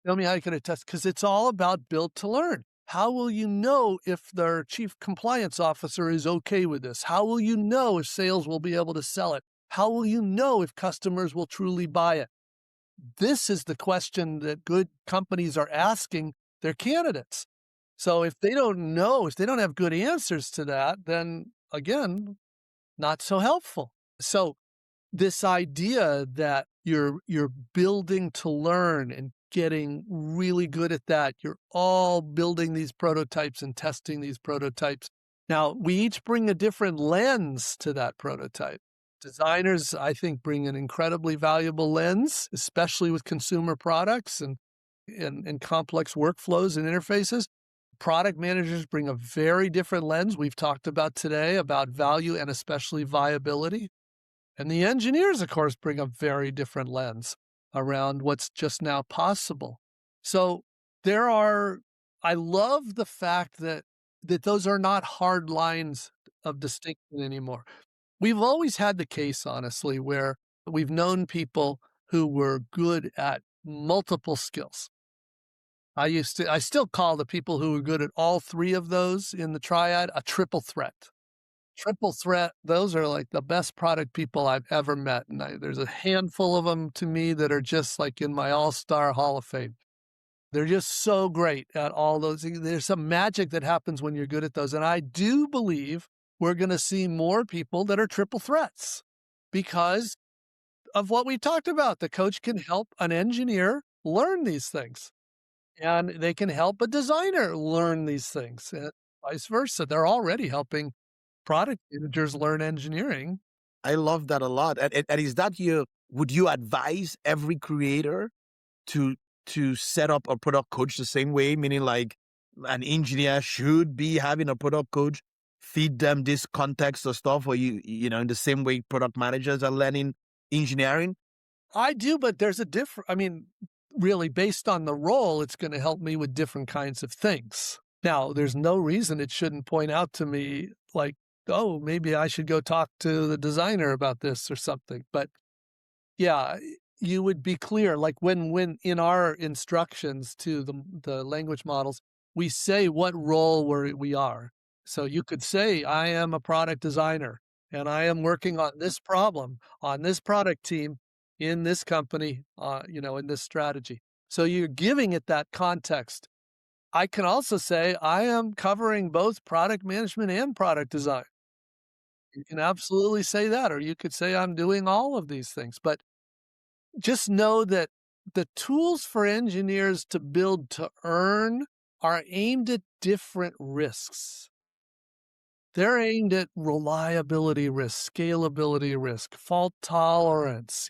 Show me how you're going to test, because it's all about build to learn. How will you know if their chief compliance officer is okay with this? How will you know if sales will be able to sell it? How will you know if customers will truly buy it? This is the question that good companies are asking their candidates. So if they don't know, if they don't have good answers to that, then again, not so helpful. So this idea that you're building to learn and getting really good at that, you're all building these prototypes and testing these prototypes. Now, we each bring a different lens to that prototype. Designers, I think, bring an incredibly valuable lens, especially with consumer products and complex workflows and interfaces. Product managers bring a very different lens we've talked about today about value and especially viability. And the engineers, of course, bring a very different lens around what's just now possible. So I love the fact that those are not hard lines of distinction anymore. We've always had the case, honestly, where we've known people who were good at multiple skills. I still call the people who were good at all three of those in the triad a triple threat. Triple threat, those are like the best product people I've ever met. And there's a handful of them to me that are just like in my all-star Hall of Fame. They're just so great at all those things. There's some magic that happens when you're good at those. And I do believe we're going to see more people that are triple threats because of what we talked about. The coach can help an engineer learn these things, and they can help a designer learn these things, and vice versa. They're already helping product managers learn engineering. I love that a lot. And is that would you advise every creator to set up a product coach the same way? Meaning like an engineer should be having a product coach feed them this context or stuff, or you know, in the same way product managers are learning engineering? I do, but there's a really based on the role, it's going to help me with different kinds of things. Now, there's no reason it shouldn't point out to me like, oh, maybe I should go talk to the designer about this or something. But yeah, you would be clear, like when in our instructions to the language models, we say what role we are. So you could say, I am a product designer and I am working on this problem on this product team in this company, in this strategy. So you're giving it that context. I can also say I am covering both product management and product design. You can absolutely say that, or you could say I'm doing all of these things. But just know that the tools for engineers to build to earn are aimed at different risks. They're aimed at reliability risk, scalability risk, fault tolerance,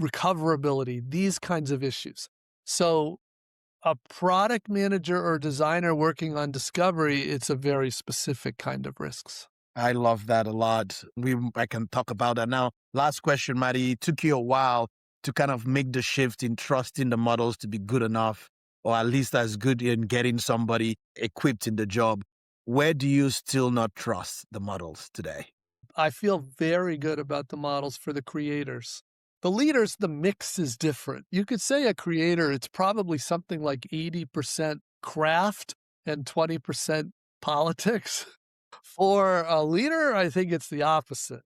recoverability, these kinds of issues. So a product manager or designer working on discovery, it's a very specific kind of risks. I love that a lot. I can talk about that now. Last question, Marty. It took you a while to kind of make the shift in trusting the models to be good enough, or at least as good in getting somebody equipped in the job. Where do you still not trust the models today? I feel very good about the models for the creators. The leaders, the mix is different. You could say a creator, it's probably something like 80% craft and 20% politics. For a leader, I think it's the opposite.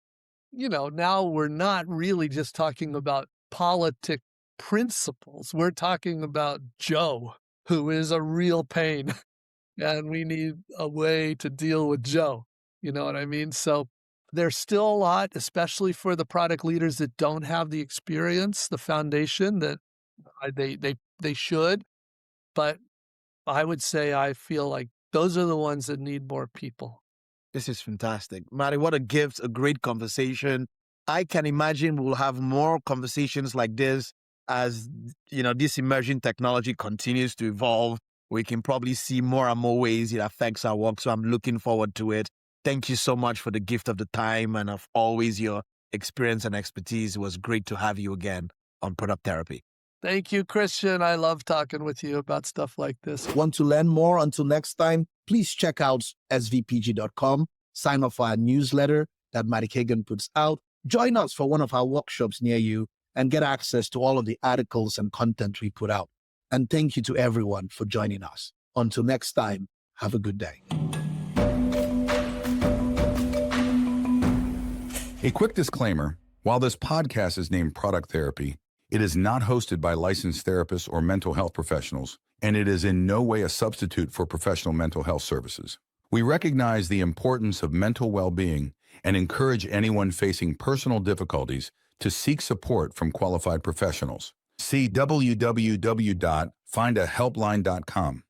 Now we're not really just talking about politic principles. We're talking about Joe, who is a real pain. And we need a way to deal with Joe. You know what I mean? So there's still a lot, especially for the product leaders that don't have the experience, the foundation that they should. But I would say I feel like those are the ones that need more people. This is fantastic. Marty, what a gift, a great conversation. I can imagine we'll have more conversations like this as, this emerging technology continues to evolve. We can probably see more and more ways it affects our work. So I'm looking forward to it. Thank you so much for the gift of the time and of always your experience and expertise. It was great to have you again on Product Therapy. Thank you, Christian. I love talking with you about stuff like this. Want to learn more? Until next time, please check out svpg.com. Sign up for our newsletter that Marty Cagan puts out. Join us for one of our workshops near you and get access to all of the articles and content we put out. And thank you to everyone for joining us. Until next time, have a good day. A quick disclaimer, while this podcast is named Product Therapy, it is not hosted by licensed therapists or mental health professionals, and it is in no way a substitute for professional mental health services. We recognize the importance of mental well-being and encourage anyone facing personal difficulties to seek support from qualified professionals. See www.findahelpline.com.